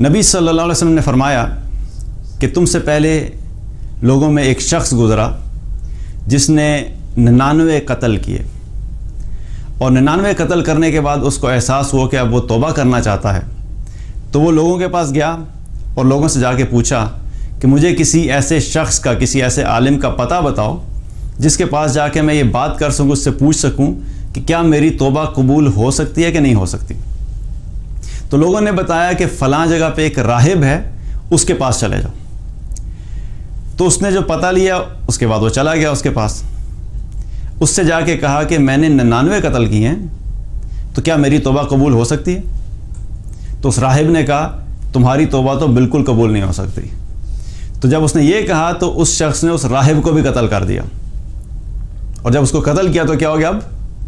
نبی صلی اللہ علیہ وسلم نے فرمایا کہ تم سے پہلے لوگوں میں ایک شخص گزرا جس نے 99 قتل کیے، اور 99 قتل کرنے کے بعد اس کو احساس ہوا کہ اب وہ توبہ کرنا چاہتا ہے، تو وہ لوگوں کے پاس گیا اور لوگوں سے جا کے پوچھا کہ مجھے کسی ایسے شخص کا، کسی ایسے عالم کا پتہ بتاؤ جس کے پاس جا کے میں یہ بات کر سکوں، اس سے پوچھ سکوں کہ کیا میری توبہ قبول ہو سکتی ہے کہ نہیں ہو سکتی۔ تو لوگوں نے بتایا کہ فلاں جگہ پہ ایک راہب ہے، اس کے پاس چلے جاؤ۔ تو اس نے جو پتہ لیا اس کے بعد وہ چلا گیا اس کے پاس، اس سے جا کے کہا کہ میں نے 99 قتل کیے ہیں، تو کیا میری توبہ قبول ہو سکتی ہے؟ تو اس راہب نے کہا تمہاری توبہ تو بالکل قبول نہیں ہو سکتی۔ تو جب اس نے یہ کہا تو اس شخص نے اس راہب کو بھی قتل کر دیا، اور جب اس کو قتل کیا تو کیا ہو گیا، اب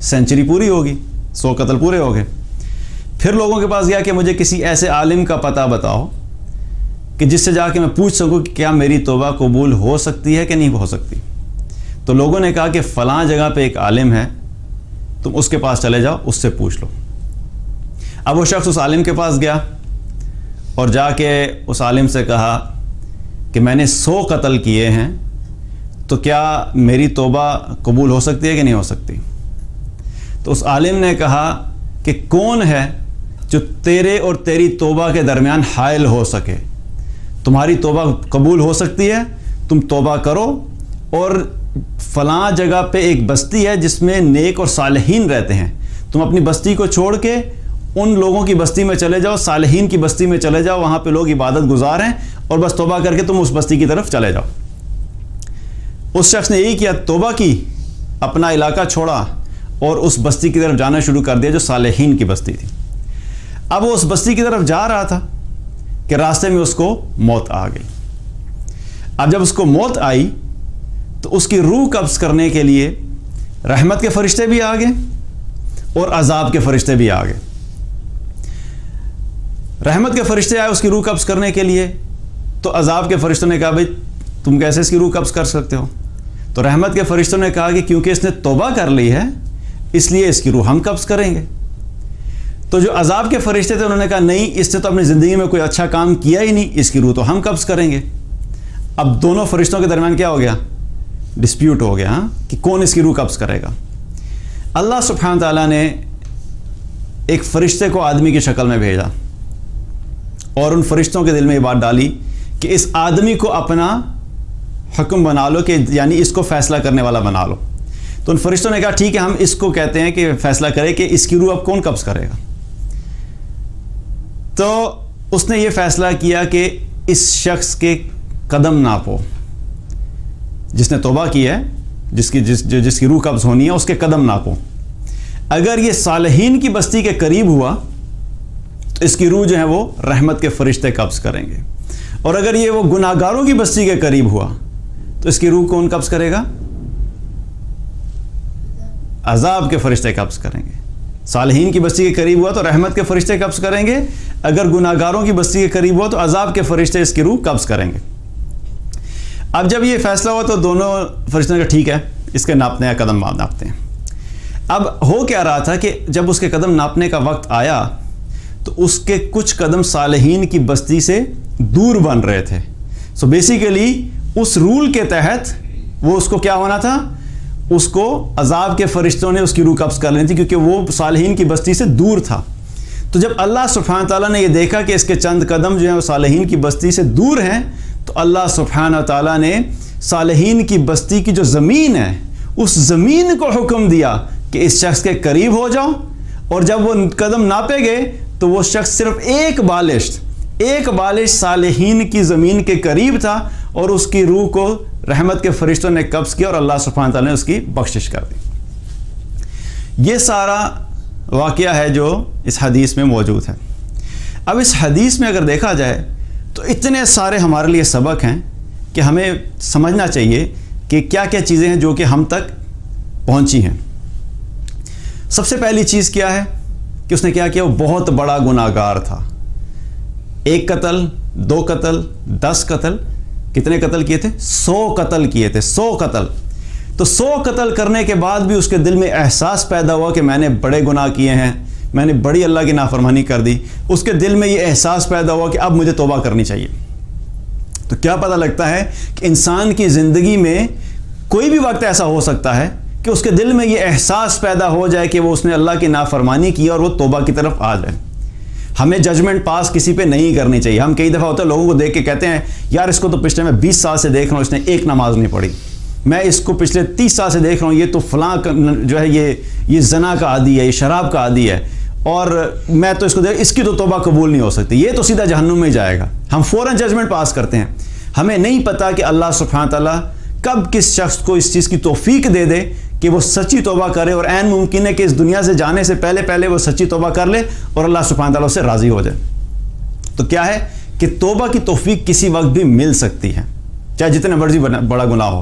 سینچری پوری ہوگی، 100 قتل پورے ہو گئے۔ پھر لوگوں کے پاس گیا کہ مجھے کسی ایسے عالم کا پتہ بتاؤ کہ جس سے جا کے میں پوچھ سکوں کہ کیا میری توبہ قبول ہو سکتی ہے کہ نہیں ہو سکتی۔ تو لوگوں نے کہا کہ فلاں جگہ پہ ایک عالم ہے، تم اس کے پاس چلے جاؤ، اس سے پوچھ لو۔ اب وہ شخص اس عالم کے پاس گیا اور جا کے اس عالم سے کہا کہ میں نے 100 قتل کیے ہیں، تو کیا میری توبہ قبول ہو سکتی ہے کہ نہیں ہو سکتی؟ تو اس عالم نے کہا کہ کون ہے جو تیرے اور تیری توبہ کے درمیان حائل ہو سکے؟ تمہاری توبہ قبول ہو سکتی ہے، تم توبہ کرو، اور فلاں جگہ پہ ایک بستی ہے جس میں نیک اور صالحین رہتے ہیں، تم اپنی بستی کو چھوڑ کے ان لوگوں کی بستی میں چلے جاؤ، صالحین کی بستی میں چلے جاؤ، وہاں پہ لوگ عبادت گزار ہیں، اور بس توبہ کر کے تم اس بستی کی طرف چلے جاؤ۔ اس شخص نے یہی کیا، توبہ کی، اپنا علاقہ چھوڑا اور اس بستی کی طرف جانا شروع کر دیا جو صالحین کی بستی تھی۔ اب وہ اس بستی کی طرف جا رہا تھا کہ راستے میں اس کو موت آ گئی۔ اب جب اس کو موت آئی تو اس کی روح قبض کرنے کے لیے رحمت کے فرشتے بھی آ گئے اور عذاب کے فرشتے بھی آ گئے۔ رحمت کے فرشتے آئے اس کی روح قبض کرنے کے لیے، تو عذاب کے فرشتوں نے کہا بھائی تم کیسے اس کی روح قبض کر سکتے ہو؟ تو رحمت کے فرشتوں نے کہا کہ کیونکہ اس نے توبہ کر لی ہے اس لیے اس کی روح ہم قبض کریں گے۔ تو جو عذاب کے فرشتے تھے انہوں نے کہا نہیں، اس نے تو اپنی زندگی میں کوئی اچھا کام کیا ہی نہیں، اس کی روح تو ہم قبض کریں گے۔ اب دونوں فرشتوں کے درمیان کیا ہو گیا، ڈسپیوٹ ہو گیا کہ کون اس کی روح قبض کرے گا۔ اللہ سبحانہ تعالیٰ نے ایک فرشتے کو آدمی کی شکل میں بھیجا اور ان فرشتوں کے دل میں یہ بات ڈالی کہ اس آدمی کو اپنا حکم بنا لو، کہ یعنی اس کو فیصلہ کرنے والا بنا لو۔ تو ان فرشتوں نے کہا ٹھیک ہے، ہم اس کو کہتے ہیں کہ فیصلہ کرے کہ اس کی روح اب کون قبض کرے گا۔ تو اس نے یہ فیصلہ کیا کہ اس شخص کے قدم ناپو، جس نے توبہ کی ہے، جس کی روح قبض ہونی ہے، اس کے قدم ناپو۔ اگر یہ صالحین کی بستی کے قریب ہوا تو اس کی روح جو ہے وہ رحمت کے فرشتے قبض کریں گے، اور اگر یہ وہ گناہگاروں کی بستی کے قریب ہوا تو اس کی روح کون قبض کرے گا؟ عذاب کے فرشتے قبض کریں گے۔ صالحین کی بستی کے قریب ہوا تو رحمت کے فرشتے قبض کریں گے، اگر گناہگاروں کی بستی کے قریب ہوا تو عذاب کے فرشتے اس کی روح قبض کریں گے۔ اب جب یہ فیصلہ ہوا تو دونوں فرشتوں نے کہا ٹھیک ہے، اس کے ناپنے ہیں، قدم ناپتے ہیں۔ اب ہو کیا رہا تھا کہ جب اس کے قدم ناپنے کا وقت آیا تو اس کے کچھ قدم صالحین کی بستی سے دور بن رہے تھے۔ سو بیسیکلی اس رول کے تحت وہ اس کو کیا ہونا تھا، اس کو عذاب کے فرشتوں نے اس کی روح قبض کر لینی تھی، کیونکہ وہ صالحین کی بستی سے دور تھا۔ تو جب اللہ سبحانہ تعالیٰ نے یہ دیکھا کہ اس کے چند قدم جو ہیں وہ صالحین کی بستی سے دور ہیں، تو اللہ سبحانہ تعالیٰ نے صالحین کی بستی کی جو زمین ہے اس زمین کو حکم دیا کہ اس شخص کے قریب ہو جاؤ، اور جب وہ قدم ناپے گئے تو وہ شخص صرف ایک بالش صالحین کی زمین کے قریب تھا، اور اس کی روح کو رحمت کے فرشتوں نے قبض کیا اور اللہ سبحانہ تعالیٰ نے اس کی بخشش کر دی۔ یہ سارا واقعہ ہے جو اس حدیث میں موجود ہے۔ اب اس حدیث میں اگر دیکھا جائے تو اتنے سارے ہمارے لیے سبق ہیں کہ ہمیں سمجھنا چاہیے کہ کیا کیا چیزیں ہیں جو کہ ہم تک پہنچی ہیں۔ سب سے پہلی چیز کیا ہے کہ اس نے کیا کیا، وہ بہت بڑا گناہگار تھا۔ 1 قتل، 2 قتل، 10 قتل، کتنے قتل کیے تھے؟ 100 قتل کیے تھے، 100 قتل۔ تو 100 قتل کرنے کے بعد بھی اس کے دل میں احساس پیدا ہوا کہ میں نے بڑے گناہ کیے ہیں، میں نے بڑی اللہ کی نافرمانی کر دی، اس کے دل میں یہ احساس پیدا ہوا کہ اب مجھے توبہ کرنی چاہیے۔ تو کیا پتہ لگتا ہے کہ انسان کی زندگی میں کوئی بھی وقت ایسا ہو سکتا ہے کہ اس کے دل میں یہ احساس پیدا ہو جائے کہ وہ اس نے اللہ کی نافرمانی کی اور وہ توبہ کی طرف آ جائے۔ ہمیں ججمنٹ پاس کسی پہ نہیں کرنی چاہیے۔ ہم کئی دفعہ ہوتا ہے لوگوں کو دیکھ کے کہتے ہیں یار اس کو تو پچھلے میں 20 سال سے دیکھ رہا ہوں، اس نے ایک نماز نہیں پڑھی، میں اس کو پچھلے 30 سال سے دیکھ رہا ہوں، یہ تو فلاں جو ہے یہ زنا کا عادی ہے، یہ شراب کا عادی ہے، اور میں تو اس کو اس کی تو توبہ قبول نہیں ہو سکتی، یہ تو سیدھا جہنم میں جائے گا۔ ہم فوراً ججمنٹ پاس کرتے ہیں۔ ہمیں نہیں پتہ کہ اللہ سبحانہ تعالیٰ کب کس شخص کو اس چیز کی توفیق دے دے کہ وہ سچی توبہ کرے، اور عین ممکن ہے کہ اس دنیا سے جانے سے پہلے وہ سچی توبہ کر لے اور اللہ سبحانہ تعالیٰ اس سے راضی ہو جائے۔ تو کیا ہے کہ توبہ کی توفیق کسی وقت بھی مل سکتی ہے، چاہے جتنے مرضی بڑا گناہ ہو۔